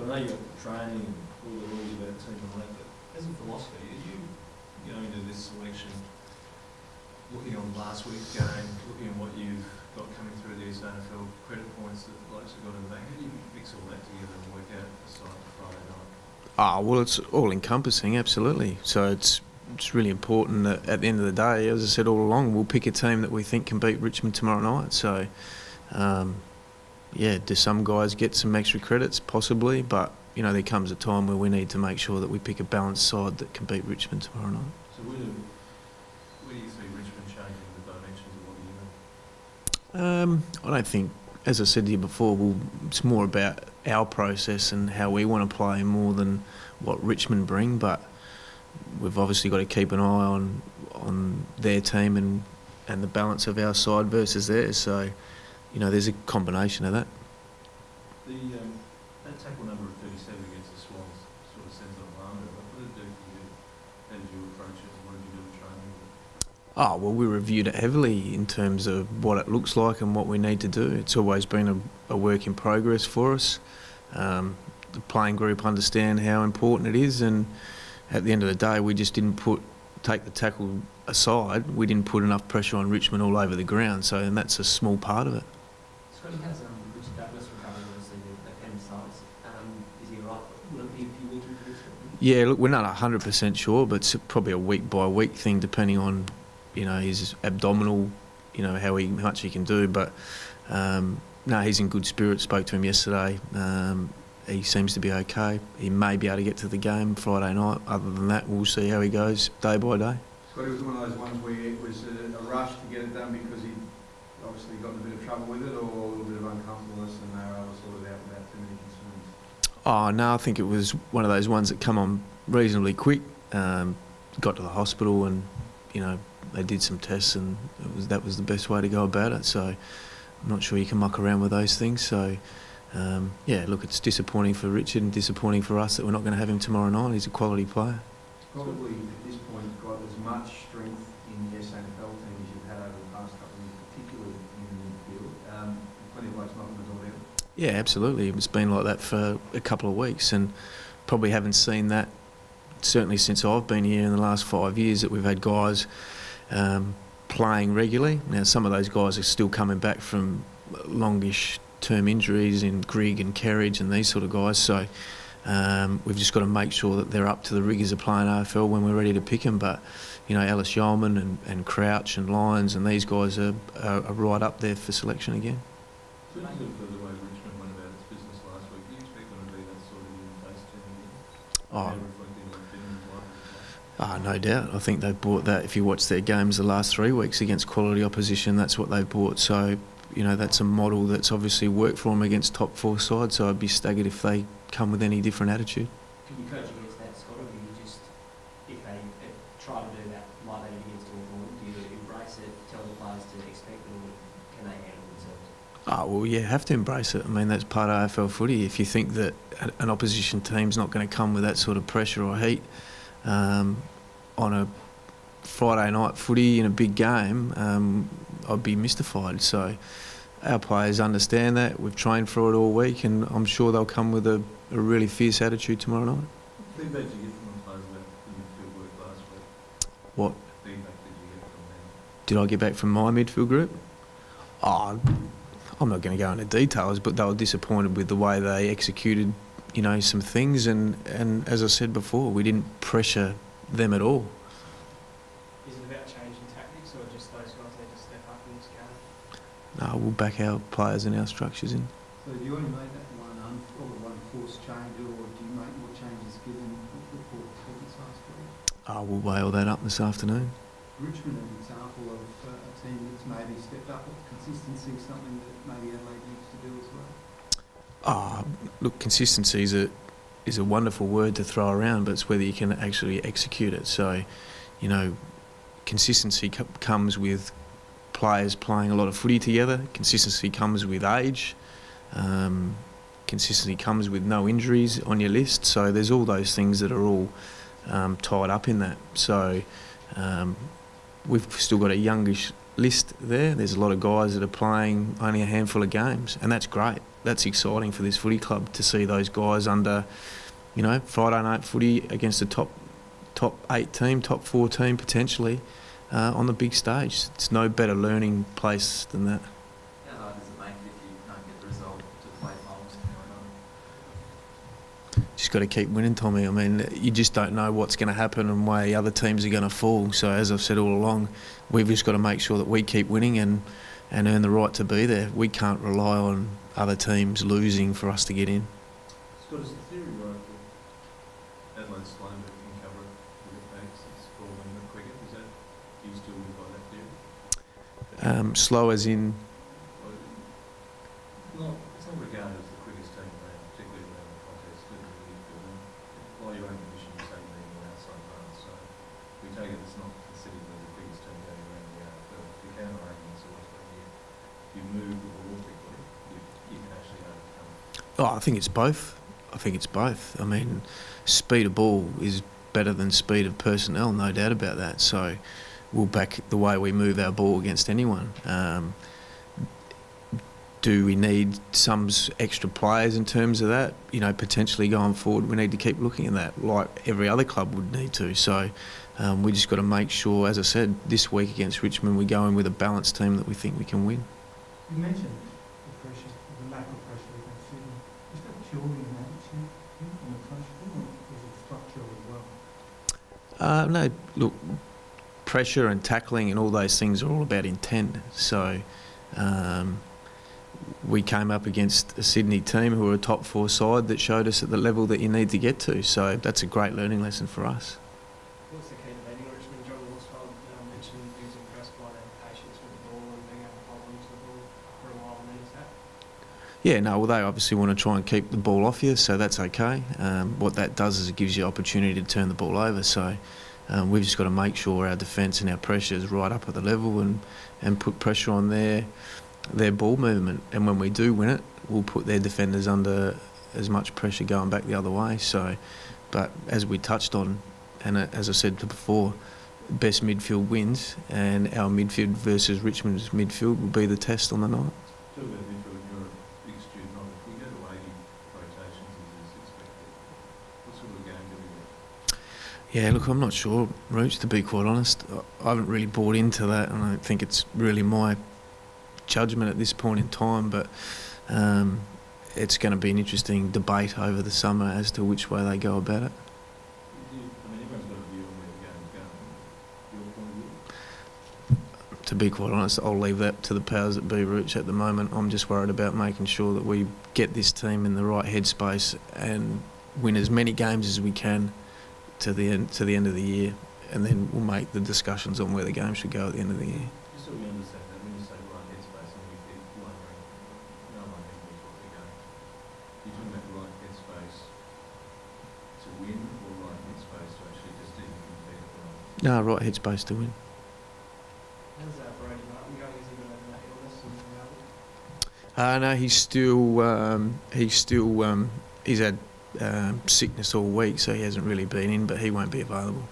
So I know you've got training and all the rules about team and all that, but as a philosophy, are you going into this selection looking on last week's game, looking at what you've got coming through the SANFL credit points that the blokes have got in the bank? How do you mix all that together and work out a side for Friday night? Well, it's all encompassing, absolutely. So it's really important that at the end of the day, as I said all along, we'll pick a team that we think can beat Richmond tomorrow night. So, yeah, do some guys get some extra credits? Possibly, but you know, there comes a time where we need to make sure that we pick a balanced side that can beat Richmond tomorrow night. So where do you see Richmond changing the dimensions of what you're doing? I don't think, as I said to you before, it's more about our process and how we want to play more than what Richmond bring. But we've obviously got to keep an eye on their team and the balance of our side versus theirs. So, you know, there's a combination of that. That tackle number of 37 against the Swans sort of sends an alarm. What did it do for you? How did you approach it? What did you do in training? Well, we reviewed it heavily in terms of what it looks like and what we need to do. It's always been a work in progress for us. The playing group understand how important it is, and at the end of the day, we just didn't take the tackle aside. We didn't put enough pressure on Richmond all over the ground, and that's a small part of it. Scotty has Richard Douglas recovered, obviously, the appendicitis. Is he right? Will it be a few weeks into this? Yeah, look, we're not 100% sure, but it's probably a week-by-week thing, depending on, you know, his abdominal, you know, how much he can do. But no, he's in good spirits. Spoke to him yesterday. He seems to be okay. He may be able to get to the game Friday night. Other than that, we'll see how he goes day by day. Scotty, was one of those ones where it was a rush to get it done because he obviously got in a bit of trouble with it, or a little bit of uncomfortableness, and they were able to sort it out without too many concerns? Oh no, I think it was one of those ones that come on reasonably quick. Got to the hospital, and you know, they did some tests, and that was the best way to go about it. So I'm not sure you can muck around with those things. So yeah, look, it's disappointing for Richard and disappointing for us that we're not going to have him tomorrow night. He's a quality player. Probably at this point got as much strength in the SANFL team as you've had over the past couple of years, particularly in the midfield. Plenty of blokes knocking the door down. Yeah, absolutely. It's been like that for a couple of weeks, and probably haven't seen that certainly since I've been here in the last 5 years, that we've had guys playing regularly. Now, some of those guys are still coming back from longish term injuries in Grigg and Kerridge and these sort of guys. So we've just got to make sure that they're up to the rigours of playing AFL when we're ready to pick them. But you know, Ellis Yeoman and Crouch and Lyons and these guys are right up there for selection again. So, for the way Richmond went about its business last week, do you expect them to be that sort of in-face team again? No doubt. I think they've brought that. If you watch their games the last 3 weeks against quality opposition, that's what they've brought. So, you know, that's a model that's obviously worked for them against top 4 sides. So I'd be staggered if they come with any different attitude. Can you coach against that, Scott, or do you just, if they try to do that like they did against Oval, do you embrace it, tell the players to expect it, or can they handle themselves? Well, yeah, have to embrace it. I mean, that's part of AFL footy. If you think that an opposition team's not going to come with that sort of pressure or heat on a Friday night footy in a big game, I'd be mystified. So our players understand that. We've trained for it all week, and I'm sure they'll come with a really fierce attitude tomorrow night. What feedback did you get from the players about the midfield work last week? What feedback did you get from them? Did I get back from my midfield group? I'm not going to go into details, but they were disappointed with the way they executed, you know, some things, and as I said before, we didn't pressure them at all. Is it about changing tactics, or just those guys need to step up in this game? No, we'll back our players and our structures in. So do you only make that one forced change, or do you make more changes given the poor performance last week? We'll weigh all that up this afternoon. Richmond, an example of a team that's maybe stepped up with consistency, something that maybe Adelaide needs to do as well? Look, consistency is a wonderful word to throw around, but it's whether you can actually execute it. So, you know, consistency comes with players playing a lot of footy together. Consistency comes with age. Consistency comes with no injuries on your list. So there's all those things that are all tied up in that. So we've still got a youngish list there. There's a lot of guys that are playing only a handful of games, and that's great. That's exciting for this footy club to see those guys under, you know, Friday night footy against the top 8 team, top 4 team potentially on the big stage. It's no better learning place than that. How hard does it make it if you can't get the result to play finals going on? Just got to keep winning, Tommy. I mean, you just don't know what's going to happen and where other teams are going to fall. So as I've said all along, we've just got to make sure that we keep winning and earn the right to be there. We can't rely on other teams losing for us to get in. Scott, is the theory right that Adelaide slow but can cover it with the backs? It's called the cricket. Is that, do you still live by that theory? Slow as in... It's not regarded as the quickest team around, particularly around the contest of the midfield. And by your own admission, you say you're being outside runs, so we take it it's not considered as the quickest team going around the AFL. The counter argument's always when you move the ball quickly, you can actually overcome it. Oh, I think it's both. I mean, speed of ball is better than speed of personnel, no doubt about that. So we'll back the way we move our ball against anyone. Do we need some extra players in terms of that? You know, potentially going forward, we need to keep looking at that, like every other club would need to. So we just got to make sure, as I said, this week against Richmond, we go in with a balanced team that we think we can win. You mentioned the pressure, the lack of pressure against Sydney. Is that purely an attitude and a coach thing, or is it structural as well? No, look, pressure and tackling and all those things are all about intent. So we came up against a Sydney team who were a top 4 side that showed us at the level that you need to get to. So that's a great learning lesson for us. What's the key to beating Richmond? John Worsfold mentioned he was impressed by their patience with the ball and being able to hold on to the ball for a while, and then is that? Yeah, no, well, they obviously want to try and keep the ball off you, so that's okay. What that does is it gives you opportunity to turn the ball over. So we've just got to make sure our defence and our pressure is right up at the level and put pressure on their ball movement. And when we do win it, we'll put their defenders under as much pressure going back the other way. So, but as we touched on, and as I said before, best midfield wins, and our midfield versus Richmond's midfield will be the test on the night. Talk about midfield, you're a big student of it. If we go to 80 rotations as is expected, what sort of game do we get? Yeah, look, I'm not sure, Rooch, to be quite honest. I haven't really bought into that, and I don't think it's really my judgment at this point in time, but it's going to be an interesting debate over the summer as to which way they go about it. I mean, everyone's got a view on where the game's going. Your point of view? To be quite honest, I'll leave that to the powers that be, Rooch. At the moment, I'm just worried about making sure that we get this team in the right headspace and win as many games as we can to the end of the year, and then we'll make the discussions on where the game should go at the end of the year. Just so we understand that, when you say right headspace and we keep wondering, no one knows what we're going. You're talking about the right headspace to win, or right headspace to actually just even compete for it? No, right headspace to win. How's Brody Martin going? Is he going to have that illness and No, he's had sickness all week, so he hasn't really been in, but he won't be available.